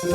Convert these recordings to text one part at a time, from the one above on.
Hi,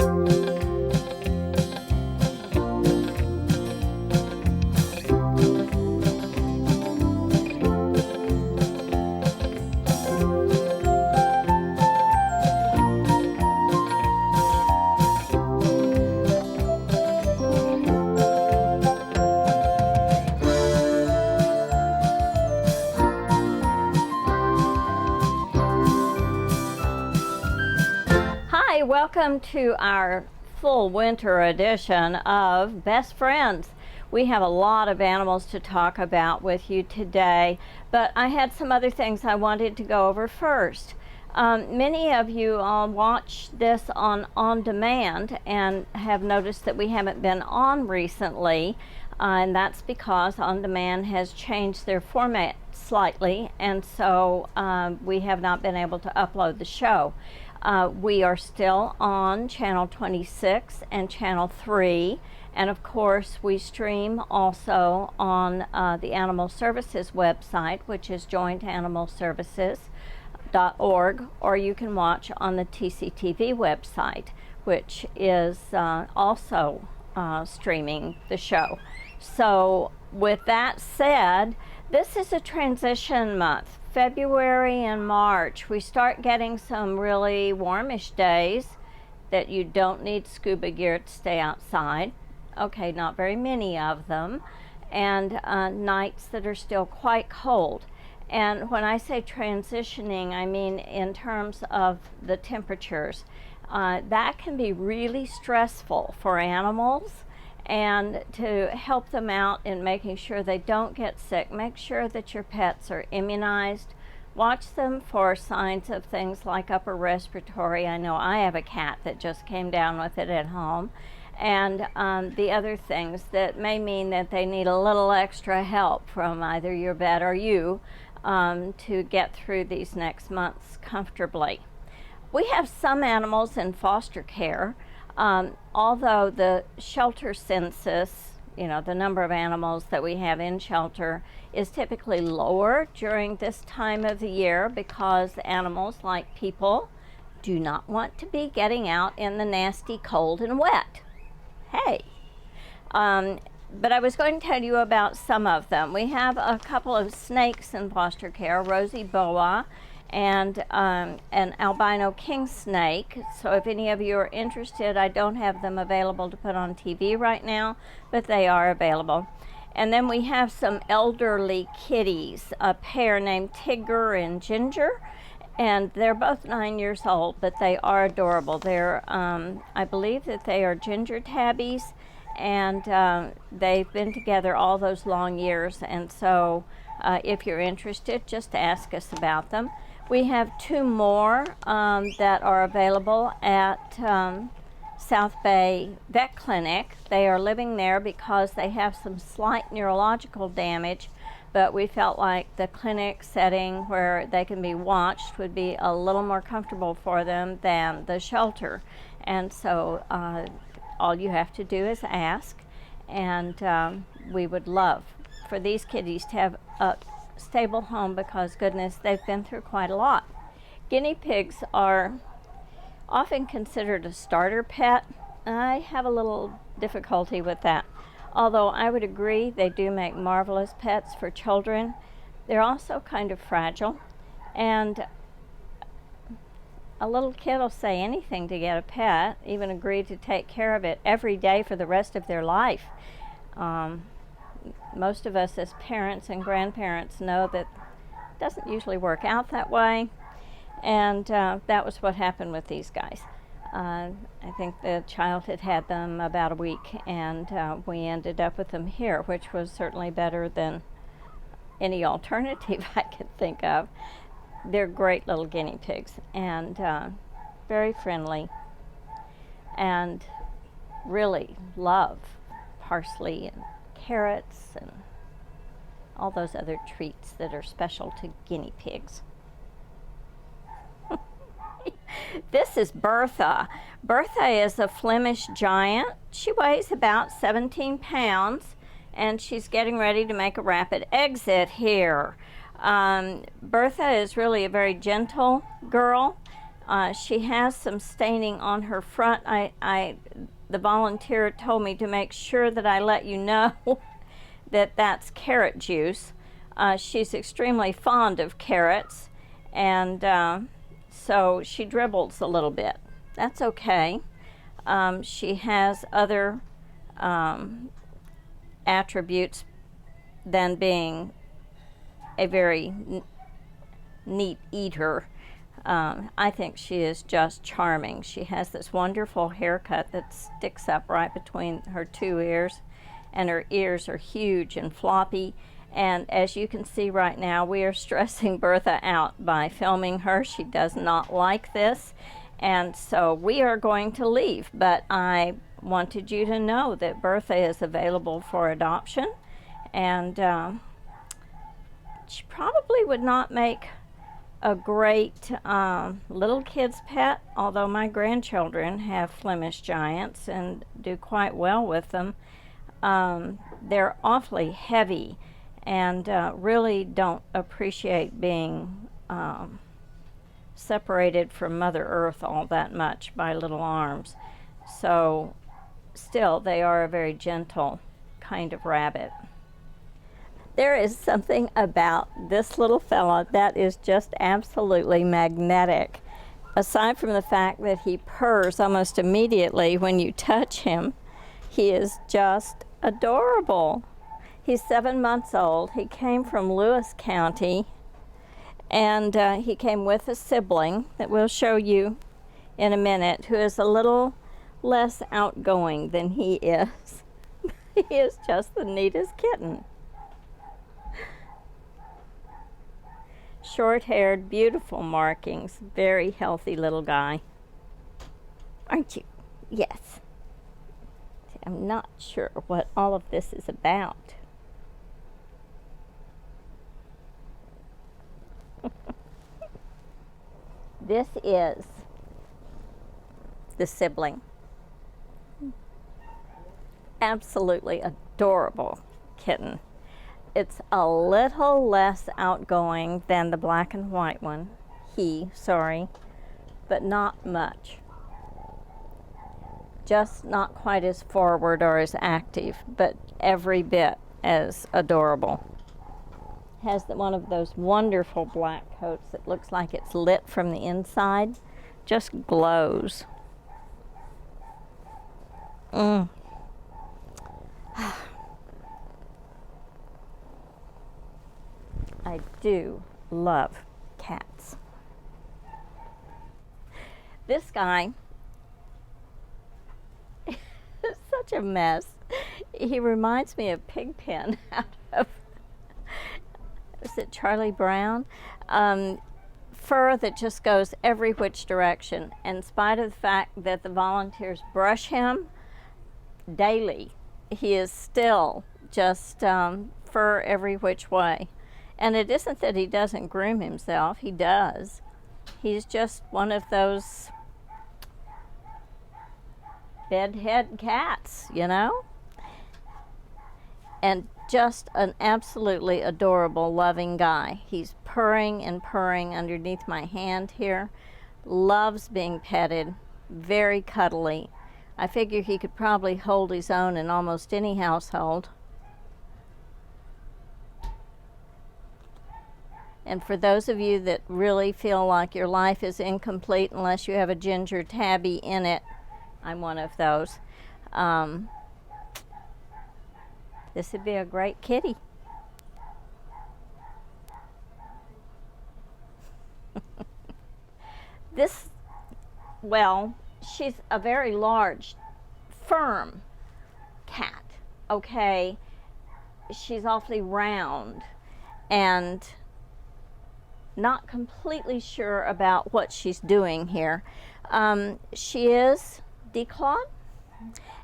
welcome to our full winter edition of Best Friends. We have a lot of animals to talk about with you today, but I had some other things I wanted to go over first. Many of you watch this on demand and have noticed that we haven't been on recently, and that's because on demand has changed their format slightly, and so we have not been able to upload the show. We are still on channel 26 and channel 3, and of course we stream also on the Animal Services website, which is jointanimalservices.org, or you can watch on the TCTV website, which is also streaming the show. So with that said, this is a transition month. February and March, we start getting some really warmish days that you don't need scuba gear to stay outside. Okay, not very many of them. And nights that are still quite cold. And when I say transitioning, I mean in terms of the temperatures. That can be really stressful for animals. And to help them out in making sure they don't get sick, make sure that your pets are immunized. Watch them for signs of things like upper respiratory. I know I have a cat that just came down with it at home. And the other things that may mean that they need a little extra help from either your vet or you to get through these next months comfortably. We have some animals in foster care. Although the shelter census, the number of animals that we have in shelter is typically lower during this time of the year because animals, like people, do not want to be getting out in the nasty cold and wet. Hey! But I was going to tell you about some of them. We have a couple of snakes in foster care, rosy boa and an albino king snake. So if any of you are interested, I don't have them available to put on TV right now, but they are available. And then we have some elderly kitties, a pair named Tigger and Ginger, and they're both 9 years old, but they are adorable. They're, I believe that they are ginger tabbies, and they've been together all those long years, and so if you're interested, just ask us about them. We have two more that are available at South Bay Vet Clinic. They are living there because they have some slight neurological damage, but we felt like the clinic setting where they can be watched would be a little more comfortable for them than the shelter. And so all you have to do is ask, and we would love for these kitties to have a stable home because, goodness, they've been through quite a lot. Guinea pigs are often considered a starter pet. I have a little difficulty with that. Although I would agree they do make marvelous pets for children. They're also kind of fragile, and a little kid will say anything to get a pet, even agree to take care of it every day for the rest of their life. Most of us as parents and grandparents know that it doesn't usually work out that way, and that was what happened with these guys. I think the child had had them about a week, and we ended up with them here, which was certainly better than any alternative I could think of. They're great little guinea pigs, and very friendly, and really love parsley and carrots and all those other treats that are special to guinea pigs. This is Bertha. Bertha is a Flemish giant. She weighs about 17 pounds, and she's getting ready to make a rapid exit here. Bertha is really a very gentle girl. She has some staining on her front. The volunteer told me to make sure that I let you know that that's carrot juice. She's extremely fond of carrots, and so she dribbles a little bit. That's okay. She has other attributes than being a very neat eater. I think she is just charming. She has this wonderful haircut that sticks up right between her two ears, and her ears are huge and floppy. And as you can see right now, we are stressing Bertha out by filming her. She does not like this, and so we are going to leave. But I wanted you to know that Bertha is available for adoption, and she probably would not make a great little kid's pet, although my grandchildren have Flemish Giants and do quite well with them. They're awfully heavy and really don't appreciate being separated from Mother Earth all that much by little arms. So still, they are a very gentle kind of rabbit. There is something about this little fella that is just absolutely magnetic. Aside from the fact that he purrs almost immediately when you touch him, he is just adorable. He's 7 months old. He came from Lewis County, and he came with a sibling that we'll show you in a minute, who is a little less outgoing than he is. He is just the neatest kitten. Short-haired, beautiful markings, very healthy little guy. Aren't you? Yes. I'm not sure what all of this is about. This is the sibling. Absolutely adorable kitten. It's a little less outgoing than the black and white one. But not much. Just not quite as forward or as active, but every bit as adorable. Has one of those wonderful black coats that looks like it's lit from the inside. Just glows. I do love cats. This guy is such a mess. He reminds me of Pigpen out of, is it Charlie Brown? Fur that just goes every which direction. In spite of the fact that the volunteers brush him daily, he is still just fur every which way. And it isn't that he doesn't groom himself, he does. He's just one of those bedhead cats, you know? And just an absolutely adorable, loving guy. He's purring and purring underneath my hand here. Loves being petted, very cuddly. I figure he could probably hold his own in almost any household. And for those of you that really feel like your life is incomplete unless you have a ginger tabby in it, I'm one of those. This would be a great kitty. She's a very large, firm cat, okay? She's awfully round and not completely sure about what she's doing here. She is declawed,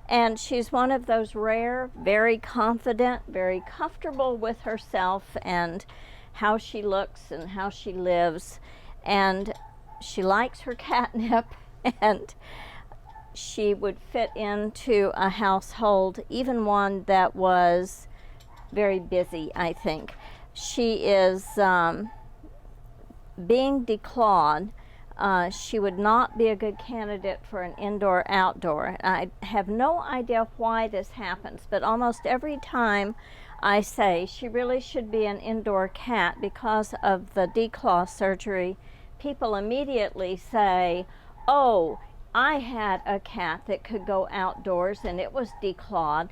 and she's one of those rare, very confident, very comfortable with herself and how she looks and how she lives, and she likes her catnip, and she would fit into a household, even one that was very busy, I think. She is being declawed. She would not be a good candidate for an indoor-outdoor. I have no idea why this happens, but almost every time I say she really should be an indoor cat because of the declaw surgery, people immediately say, oh, I had a cat that could go outdoors and it was declawed.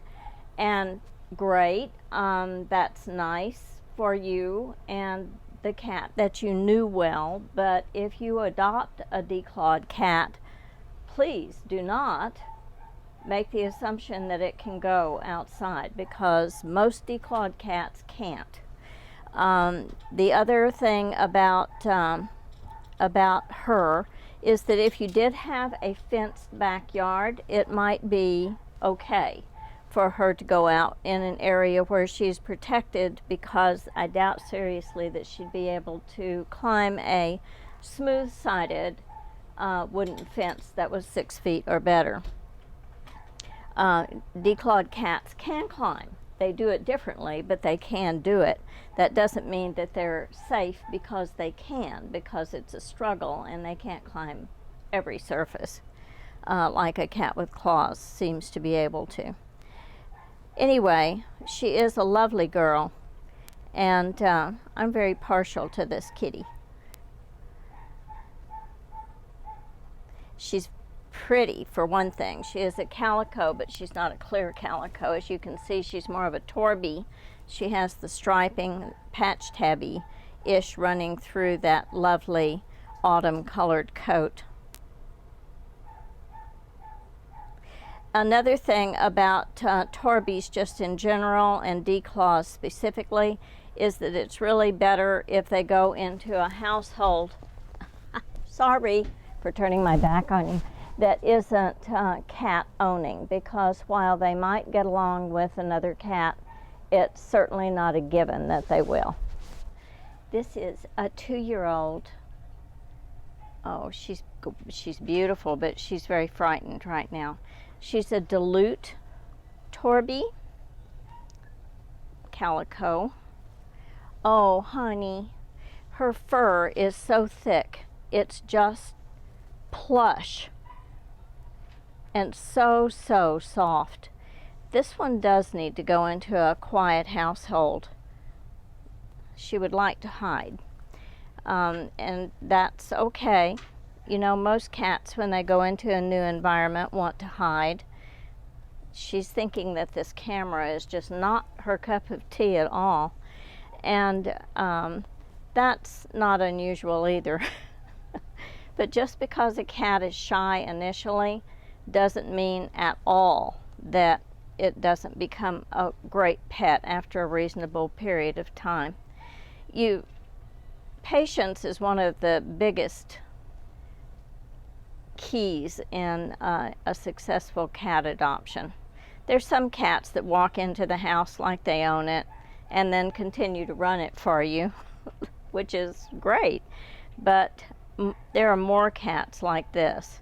And great, that's nice for you and the cat that you knew well, but if you adopt a declawed cat, please do not make the assumption that it can go outside, because most declawed cats can't. The other thing about her is that if you did have a fenced backyard, it might be okay for her to go out in an area where she's protected, because I doubt seriously that she'd be able to climb a smooth-sided wooden fence that was 6 feet or better. Declawed cats can climb. They do it differently, but they can do it. That doesn't mean that they're safe because they can, because it's a struggle and they can't climb every surface like a cat with claws seems to be able to. Anyway, she is a lovely girl, and I'm very partial to this kitty. She's pretty, for one thing. She is a calico, but she's not a clear calico. As you can see, she's more of a Torby. She has the striping, patch tabby-ish running through that lovely autumn-colored coat. Another thing about Torbies just in general, and declaws specifically, is that it's really better if they go into a household, sorry for turning my back on you, that isn't cat owning, because while they might get along with another cat, it's certainly not a given that they will. This is a 2-year-old. Oh, she's beautiful, but she's very frightened right now. She's a Dilute Torby calico. Oh, honey, her fur is so thick. It's just plush and so soft. This one does need to go into a quiet household. She would like to hide, and that's okay. You know, most cats, when they go into a new environment, want to hide. She's thinking that this camera is just not her cup of tea at all, and that's not unusual either. But just because a cat is shy initially doesn't mean at all that it doesn't become a great pet after a reasonable period of time. Patience is one of the biggest keys in a successful cat adoption. There's some cats that walk into the house like they own it and then continue to run it for you, which is great. But there are more cats like this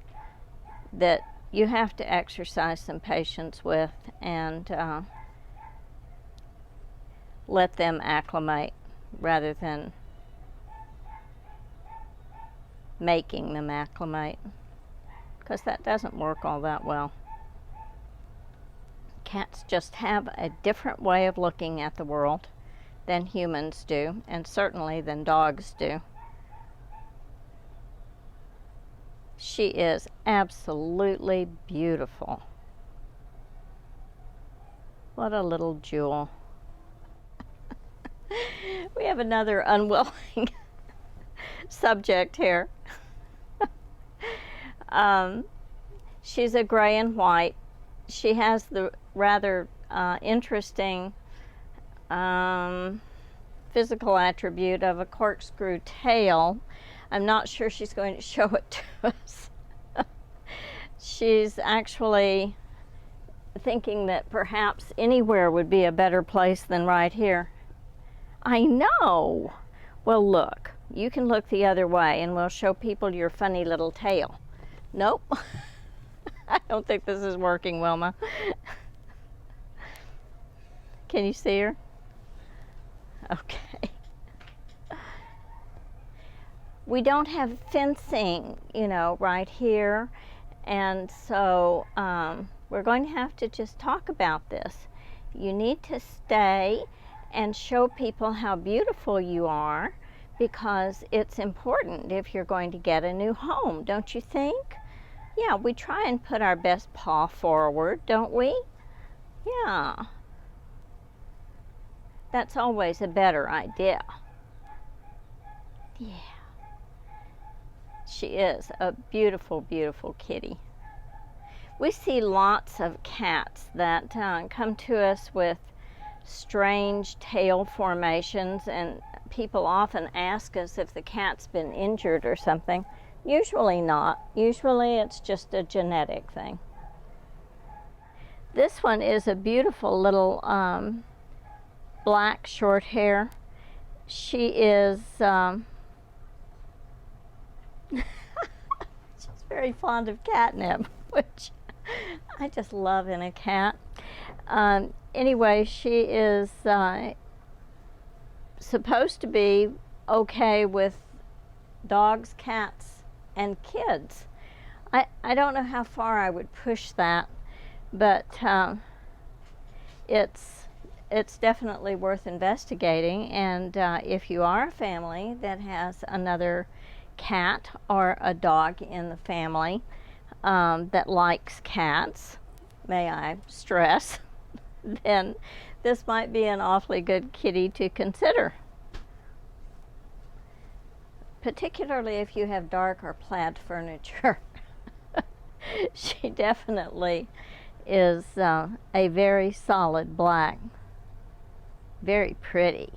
that you have to exercise some patience with and let them acclimate rather than making them acclimate, because that doesn't work all that well. Cats just have a different way of looking at the world than humans do, and certainly than dogs do. She is absolutely beautiful. What a little jewel. We have another unwilling subject here. She's a gray and white. She has the rather interesting physical attribute of a corkscrew tail. I'm not sure she's going to show it to us. She's actually thinking that perhaps anywhere would be a better place than right here. I know. Well, look, you can look the other way and we'll show people your funny little tail. Nope. I don't think this is working, Wilma. Can you see her? Okay. we don't have fencing, you know, right here. And so we're going to have to just talk about this. You need to stay and show people how beautiful you are, because it's important if you're going to get a new home, don't you think? Yeah, we try and put our best paw forward, don't we? Yeah. That's always a better idea. Yeah. She is a beautiful, beautiful kitty. We see lots of cats that come to us with strange tail formations, and people often ask us if the cat's been injured or something. Usually not. Usually it's just a genetic thing. This one is a beautiful little black short hair. She is she's very fond of catnip, which I just love in a cat. Anyway, she is supposed to be okay with dogs, cats, and kids. I don't know how far I would push that, but it's definitely worth investigating. And if you are a family that has another cat or a dog in the family that likes cats, may I stress, then this might be an awfully good kitty to consider. Particularly if you have dark or plaid furniture. She definitely is a very solid black. Very pretty.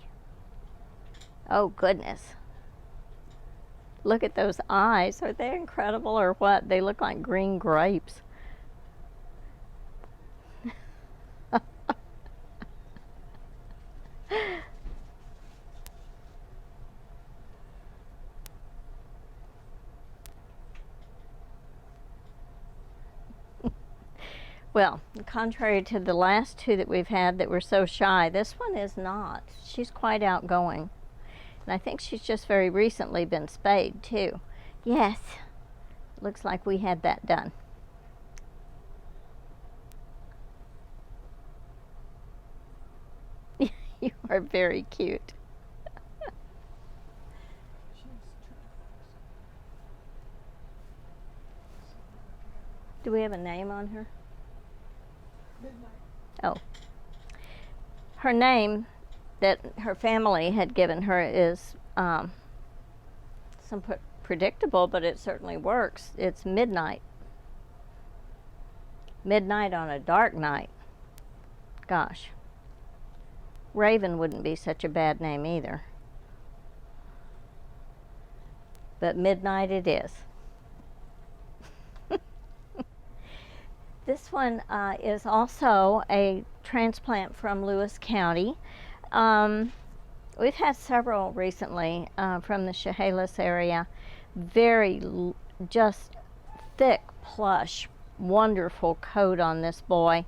Oh goodness. Look at those eyes. Are they incredible or what? They look like green grapes. Well, contrary to the last two that we've had that were so shy, this one is not. She's quite outgoing. And I think she's just very recently been spayed, too. Yes, looks like we had that done. You are very cute. Do we have a name on her? Oh. Her name that her family had given her is somewhat predictable, but it certainly works. It's Midnight. Midnight on a dark night. Gosh. Raven wouldn't be such a bad name either. But Midnight it is. This one is also a transplant from Lewis County. We've had several recently from the Chehalis area. Very just thick, plush, wonderful coat on this boy.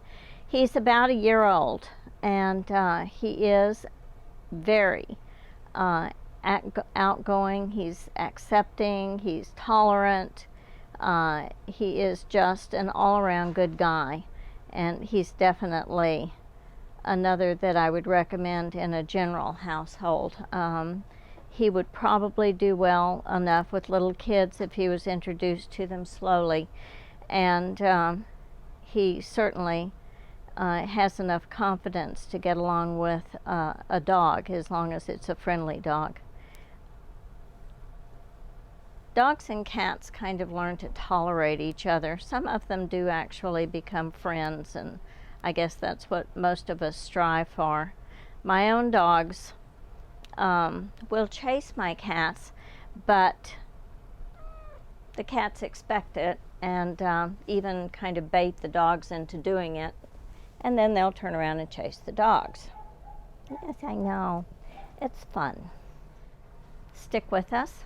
He's about a year old, and he is very outgoing. He's accepting. He's tolerant. He is just an all-around good guy, and he's definitely another that I would recommend in a general household. He would probably do well enough with little kids if he was introduced to them slowly, and he certainly has enough confidence to get along with a dog, as long as it's a friendly dog. Dogs and cats kind of learn to tolerate each other. Some of them do actually become friends, and I guess that's what most of us strive for. My own dogs will chase my cats, but the cats expect it and even kind of bait the dogs into doing it, and then they'll turn around and chase the dogs. Yes, I know. It's fun. Stick with us.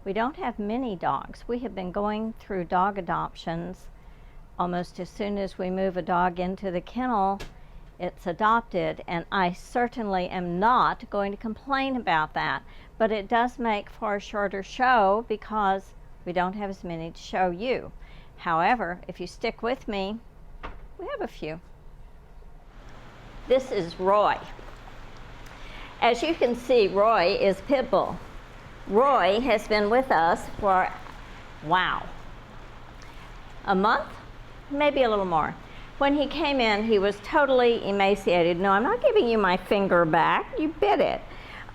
We don't have many dogs. We have been going through dog adoptions almost as soon as we move a dog into the kennel, it's adopted, and I certainly am not going to complain about that. But it does make for a shorter show because we don't have as many to show you. However, if you stick with me, we have a few. This is Roy. As you can see, Roy is pit bull. Roy has been with us for, wow, a month, maybe a little more. When he came in, he was totally emaciated. No, I'm not giving you my finger back. You bit it.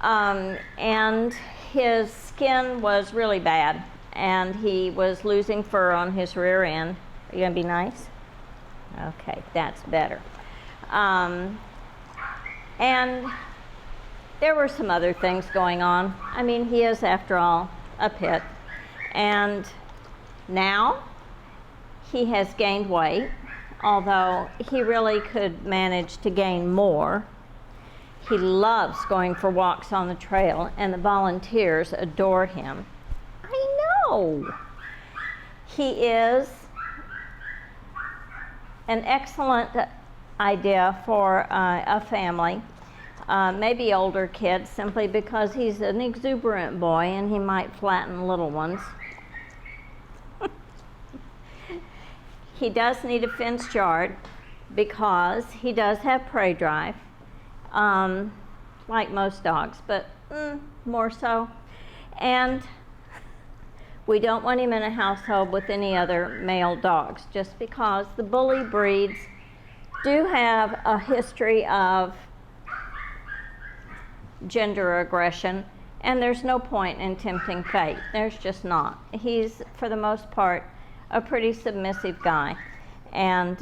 And his skin was really bad, and he was losing fur on his rear end. Are you gonna be nice? Okay, that's better. And there were some other things going on. I mean, he is, after all, a pit. And now he has gained weight, although he really could manage to gain more. He loves going for walks on the trail, and the volunteers adore him. I know. He is an excellent idea for a family, maybe older kids, simply because he's an exuberant boy and he might flatten little ones. He does need a fenced yard because he does have prey drive, like most dogs, but more so. And we don't want him in a household with any other male dogs, just because the bully breeds do have a history of gender aggression, and there's no point in tempting fate. There's just not. He's, for the most part, a pretty submissive guy, and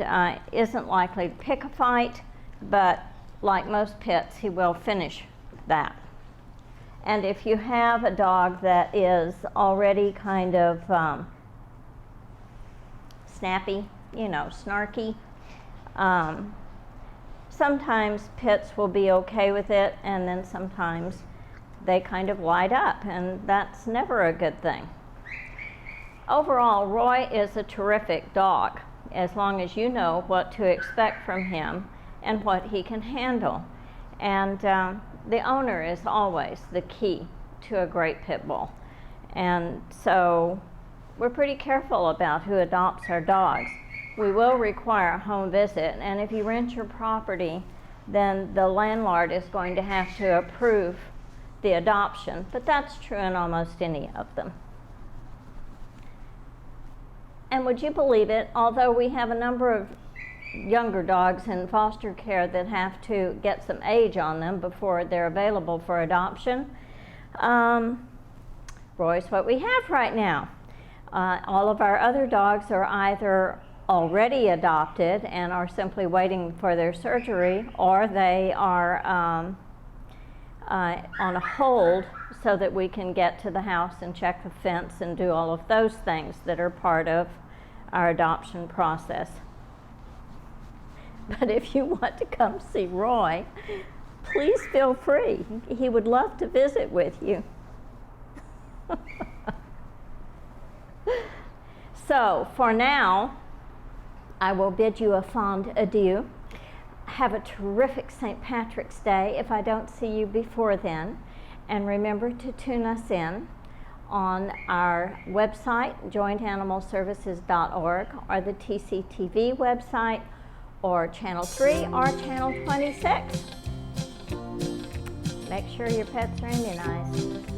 isn't likely to pick a fight, but like most pits, he will finish that. And if you have a dog that is already kind of snappy, you know, snarky, sometimes pits will be okay with it, and then sometimes they kind of light up, and that's never a good thing. Overall, Roy is a terrific dog, as long as you know what to expect from him and what he can handle. And the owner is always the key to a great pit bull. And so we're pretty careful about who adopts our dogs. We will require a home visit, and if you rent your property, then the landlord is going to have to approve the adoption, but that's true in almost any of them. And would you believe it, although we have a number of younger dogs in foster care that have to get some age on them before they're available for adoption, Roy's what we have right now. All of our other dogs are either already adopted and are simply waiting for their surgery, or they are on a hold so that we can get to the house and check the fence and do all of those things that are part of our adoption process. But if you want to come see Roy, please feel free. He would love to visit with you. So for now, I will bid you a fond adieu. Have a terrific St. Patrick's Day if I don't see you before then. And remember to tune us in on our website, jointanimalservices.org, or the TCTV website, or Channel 3 or Channel 26. Make sure your pets are immunized.